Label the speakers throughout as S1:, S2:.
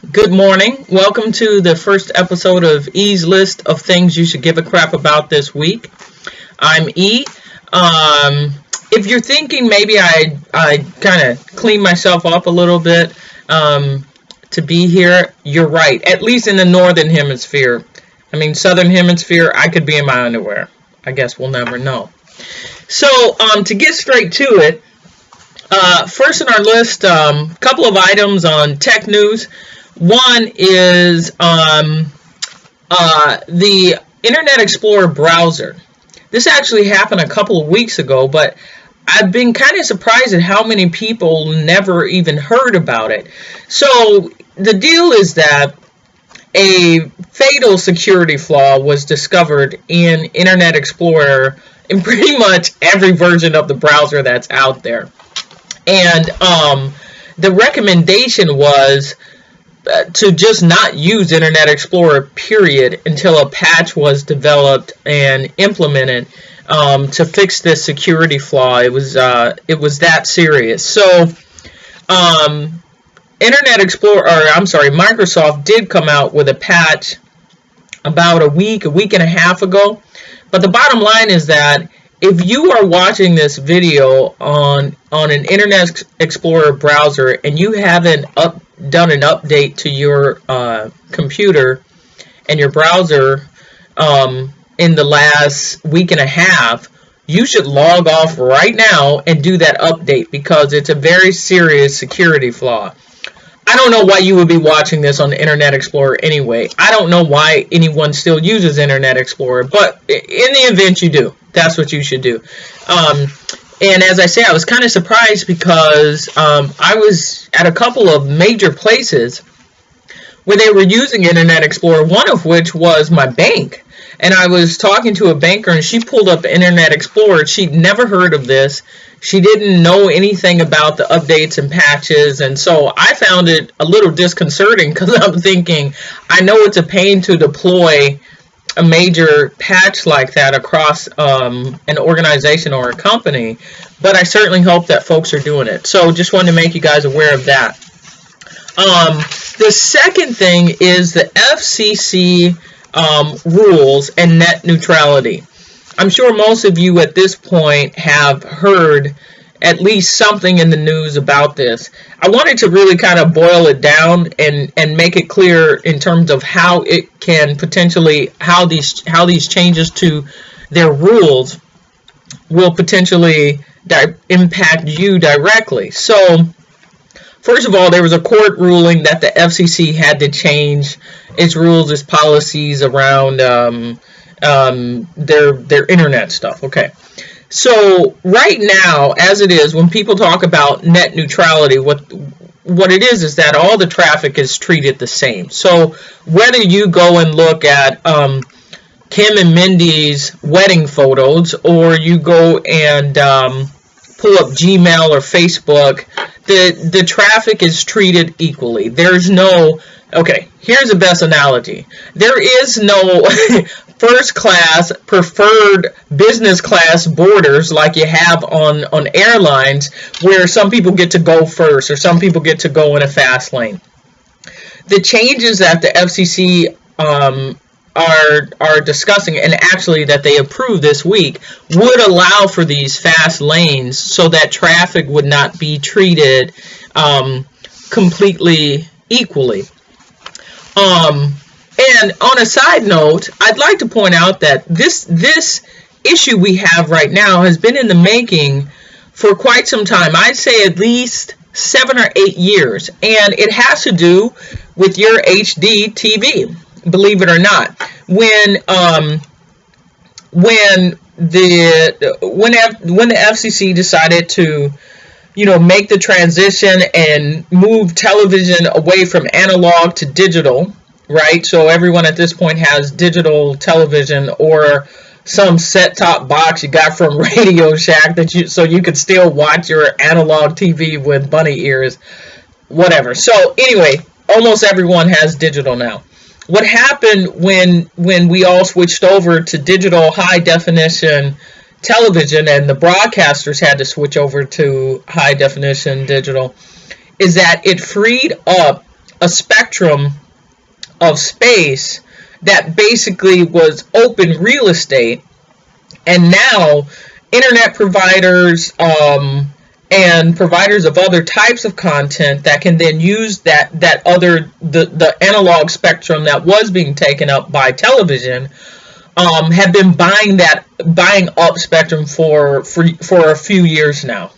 S1: Good morning. Welcome to the first episode of E's list of things you should give a crap about this week. I'm E. If you're thinking maybe I kind of cleaned myself up a little bit to be here, you're right. At least in the northern hemisphere. I mean, southern hemisphere, I could be in my underwear. I guess we'll never know. So, to get straight to it, first on our list, a couple of items on tech news. One is the Internet Explorer browser. This actually happened a couple of weeks ago, but I've been kind of surprised at how many people never even heard about it. So the deal is that a fatal security flaw was discovered in Internet Explorer in pretty much every version of the browser that's out there. And the recommendation was to just not use Internet Explorer, period, until a patch was developed and implemented to fix this security flaw. It was that serious. So, Microsoft did come out with a patch about a week and a half ago. But the bottom line is that if you are watching this video on an Internet Explorer browser and you haven't done an update to your computer and your browser in the last week and a half, you should log off right now and do that update because it's a very serious security flaw. I don't know why you would be watching this on the Internet Explorer anyway. I don't know why anyone still uses Internet Explorer, but in the event you do, that's what you should do. And as I say, I was kind of surprised because I was at a couple of major places where they were using Internet Explorer, one of which was my bank. And I was talking to a banker, and she pulled up Internet Explorer. She'd never heard of this. She didn't know anything about the updates and patches, and so I found it a little disconcerting because I'm thinking, I know it's a pain to deploy a major patch like that across an organization or a company, but I certainly hope that folks are doing it. So just wanted to make you guys aware of that. The second thing is the FCC rules and net neutrality. I'm sure most of you at this point have heard at least something in the news about this. I wanted to really kind of boil it down and make it clear in terms of how it can potentially, how these changes to their rules will potentially impact you directly. So, first of all, there was a court ruling that the FCC had to change its rules, its policies around their internet stuff. Okay. So right now, as it is, when people talk about net neutrality, what it is that all the traffic is treated the same. So whether you go and look at Kim and Mindy's wedding photos, or you go and pull up Gmail or Facebook, the traffic is treated equally. There's no, okay, here's the best analogy. There is no first class, preferred business class borders like you have on airlines where some people get to go first or some people get to go in a fast lane. The changes that the FCC are discussing, and actually that they approved this week, would allow for these fast lanes so that traffic would not be treated completely equally. And on a side note, I'd like to point out that this issue we have right now has been in the making for quite some time. I'd say at least 7 or 8 years, and it has to do with your HD TV. Believe it or not, when the FCC decided to, make the transition and move television away from analog to digital, right? So everyone at this point has digital television or some set-top box you got from Radio Shack so you could still watch your analog TV with bunny ears, whatever. So anyway, almost everyone has digital now. What happened when we all switched over to digital high-definition television and the broadcasters had to switch over to high-definition digital is that it freed up a spectrum of space that basically was open real estate, and now internet providers and providers of other types of content that can then use the analog spectrum that was being taken up by television have been buying up spectrum for a few years now.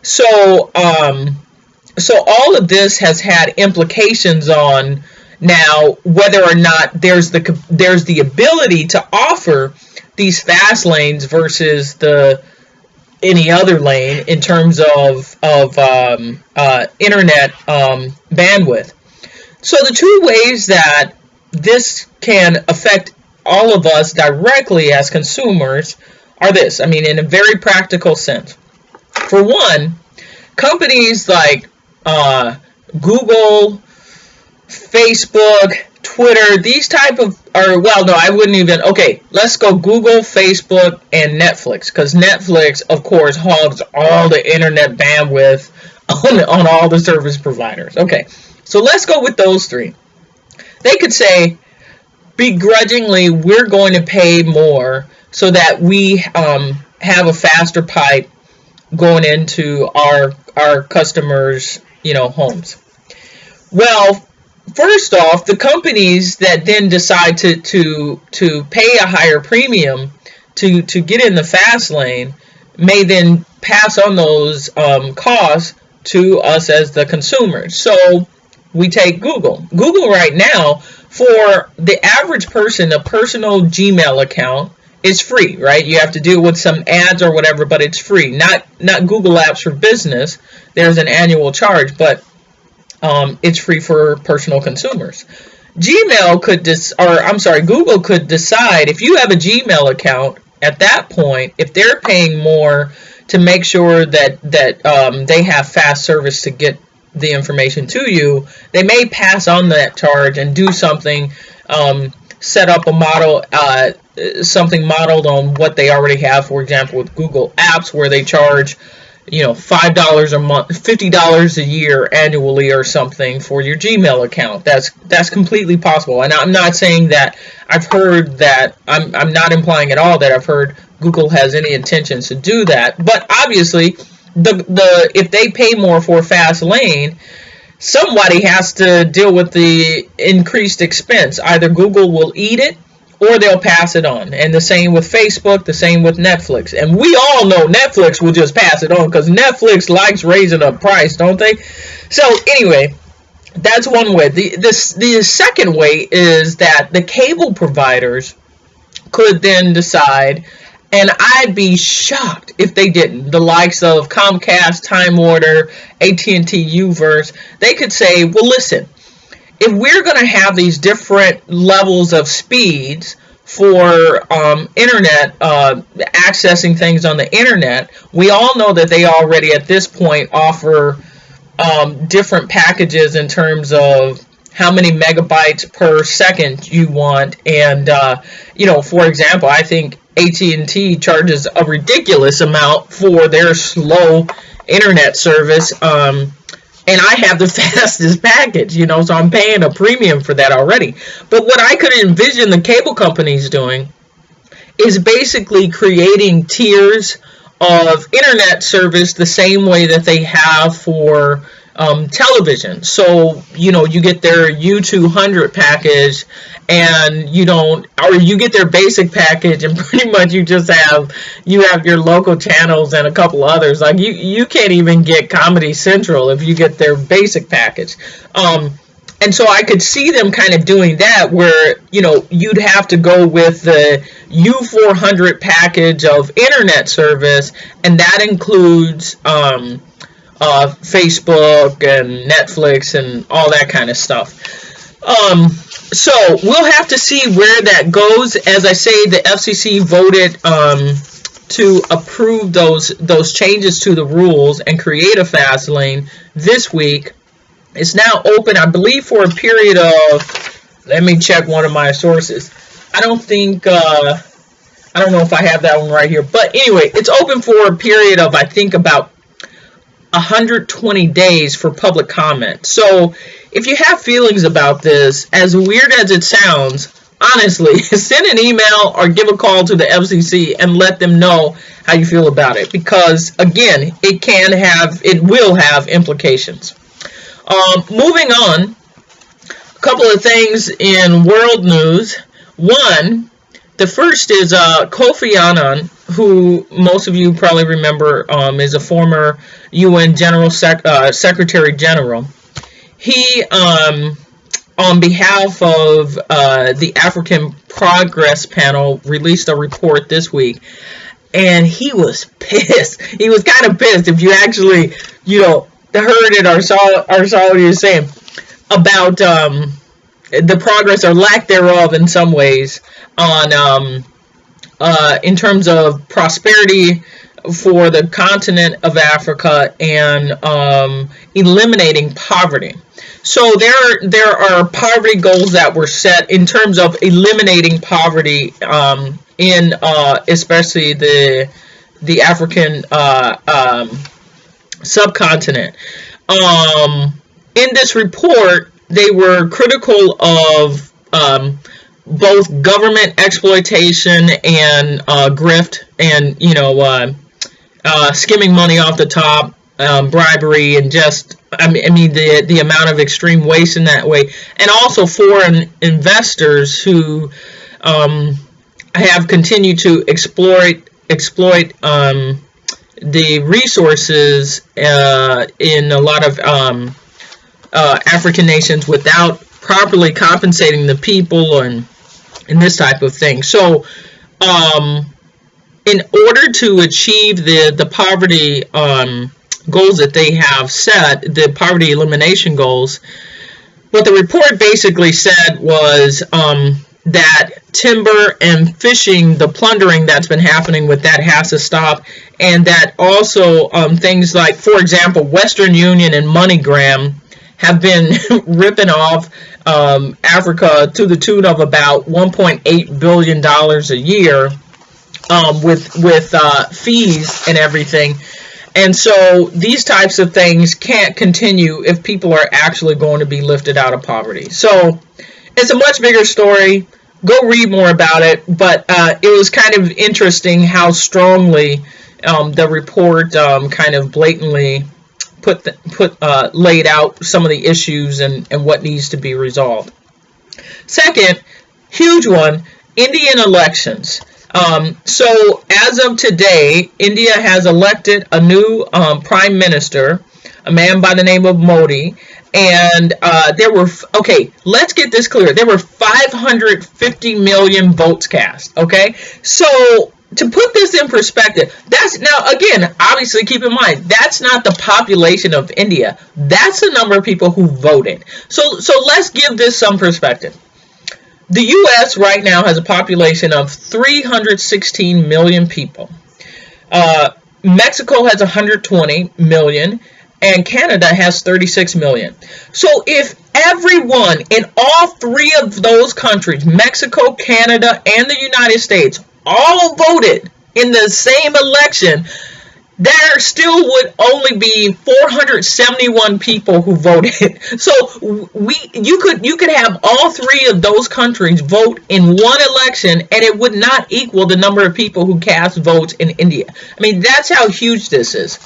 S1: So all of this has had implications on now whether or not there's the ability to offer these fast lanes versus any other lane in terms of internet bandwidth. So the two ways that this can affect all of us directly as consumers are this. I mean, in a very practical sense. For one, companies like Google, Facebook, Twitter, these type of, let's go Google, Facebook, and Netflix, because Netflix, of course, hogs all the internet bandwidth on all the service providers. Okay, so let's go with those three. They could say, begrudgingly, we're going to pay more so that we have a faster pipe going into our customers' homes. Well, first off, the companies that then decide to pay a higher premium to get in the fast lane may then pass on those costs to us as the consumers. So we take Google. Google right now, for the average person, a personal Gmail account is free, right? You have to deal with some ads or whatever, but it's free. Not Google Apps for Business. There's an annual charge, but it's free for personal consumers. Google could decide, if you have a Gmail account, at that point, if they're paying more to make sure that they have fast service to get the information to you, they may pass on that charge and do something, set up a model, something modeled on what they already have. For example, with Google Apps, where they charge $5 a month, $50 a year annually or something for your Gmail account. That's completely possible. And I'm not saying that I've heard that, I'm not implying at all that I've heard Google has any intentions to do that. But obviously, if they pay more for a fast lane, somebody has to deal with the increased expense. Either Google will eat it, or they'll pass it on. And the same with Facebook, the same with Netflix. And we all know Netflix will just pass it on, because Netflix likes raising the price, don't they? So anyway, that's one way. The second way is that the cable providers could then decide, and I'd be shocked if they didn't, the likes of Comcast, Time Warner, AT&T, Uverse, they could say, well, listen, if we're going to have these different levels of speeds for internet, accessing things on the internet, we all know that they already at this point offer different packages in terms of how many megabytes per second you want. And, for example, I think AT&T charges a ridiculous amount for their slow internet service. And I have the fastest package, so I'm paying a premium for that already. But what I could envision the cable companies doing is basically creating tiers of internet service the same way that they have for television. So, you get their U200 package, and you get their basic package, and pretty much you have your local channels and a couple others. Like you can't even get Comedy Central if you get their basic package. And so I could see them kind of doing that, where you'd have to go with the U400 package of internet service, and that includes Facebook and Netflix and all that kind of stuff. So we'll have to see where that goes. As I say, the FCC voted to approve those changes to the rules and create a fast lane this week. It's now open, I believe, for a period of, let me check one of my sources. I don't know if I have that one right here. But anyway, it's open for a period of, I think, about 120 days for public comment. So if you have feelings about this, as weird as it sounds, honestly, send an email or give a call to the FCC and let them know how you feel about it. Because, again, it will have implications. Moving on, a couple of things in world news. One, the first is Kofi Annan, who most of you probably remember is a former UN Secretary General. He, on behalf of the African Progress Panel, released a report this week, and he was pissed. He was kind of pissed if you actually, heard it or saw what he was saying about the progress or lack thereof in some ways on in terms of prosperity for the continent of Africa and eliminating poverty. So there are poverty goals that were set in terms of eliminating poverty in especially the African subcontinent. In this report, they were critical of both government exploitation and grift and skimming money off the top, bribery, and just the amount of extreme waste in that way, and also foreign investors who have continued to exploit the resources in a lot of African nations without properly compensating the people and this type of thing. So in order to achieve the poverty goals that they have set, the poverty elimination goals, what the report basically said was that timber and fishing, the plundering that's been happening with that, has to stop, and that also things like, for example, Western Union and MoneyGram have been ripping off Africa to the tune of about $1.8 billion a year with fees and everything. And so these types of things can't continue if people are actually going to be lifted out of poverty. So it's a much bigger story. Go read more about it. But it was kind of interesting how strongly the report kind of blatantly laid out some of the issues and what needs to be resolved. Second, huge one, Indian elections. So as of today, India has elected a new prime minister, a man by the name of Modi, and let's get this clear. There were 550 million votes cast, okay? So to put this in perspective, obviously keep in mind, that's not the population of India. That's the number of people who voted. So let's give this some perspective. The U.S. right now has a population of 316 million people. Mexico has 120 million, and Canada has 36 million. So if everyone in all three of those countries, Mexico, Canada, and the United States, all voted in the same election, there still would only be 471 people who voted. So you could have all three of those countries vote in one election, and it would not equal the number of people who cast votes in India. I mean, that's how huge this is.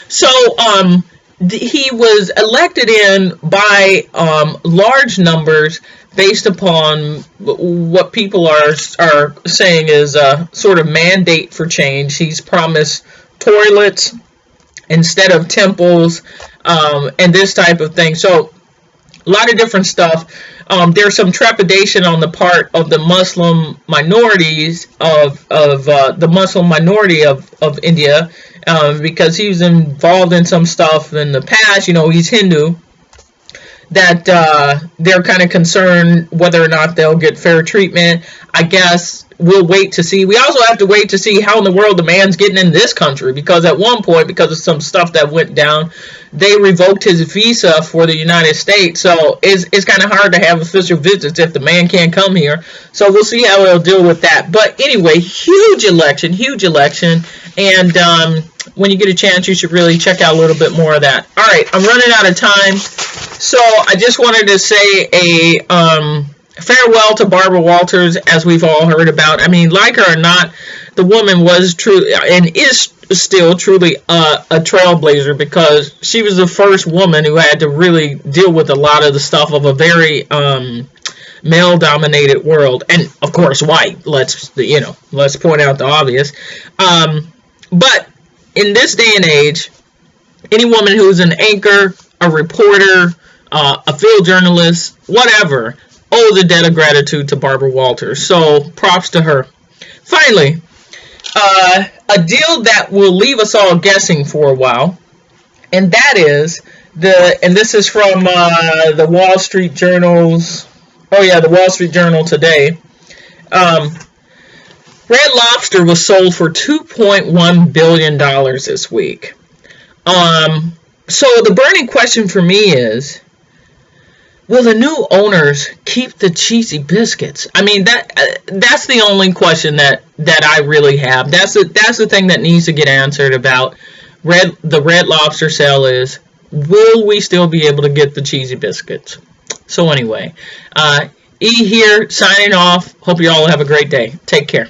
S1: So he was elected in by large numbers based upon what people are saying is a sort of mandate for change. He's promised toilets instead of temples, and this type of thing. So a lot of different stuff. There's some trepidation on the part of the Muslim minorities of the Muslim minority of India, because he was involved in some stuff in the past. He's Hindu. That they're kind of concerned whether or not they'll get fair treatment. I guess we'll wait to see. We also have to wait to see how in the world the man's getting in this country, because at one point, because of some stuff that went down, they revoked his visa for the United States. So it's kind of hard to have official visits if the man can't come here. So we'll see how they'll deal with that. But anyway, huge election. And when you get a chance, you should really check out a little bit more of that. All right, I'm running out of time, so I just wanted to say a farewell to Barbara Walters, as we've all heard about. I mean, like her or not, the woman was true and is still truly a trailblazer, because she was the first woman who had to really deal with a lot of the stuff of a very male-dominated world, and of course white. Let's point out the obvious. But in this day and age, any woman who's an anchor, a reporter, a field journalist, whatever, owes a debt of gratitude to Barbara Walters. So props to her. Finally, a deal that will leave us all guessing for a while, and that is and this is from the Wall Street Journal's. Oh yeah, the Wall Street Journal today. Red Lobster was sold for $2.1 billion this week. So the burning question for me is, will the new owners keep the cheesy biscuits? I mean, that's the only question that I really have. That's the thing that needs to get answered about the Red Lobster sale is, will we still be able to get the cheesy biscuits? So anyway, E here, signing off. Hope you all have a great day. Take care.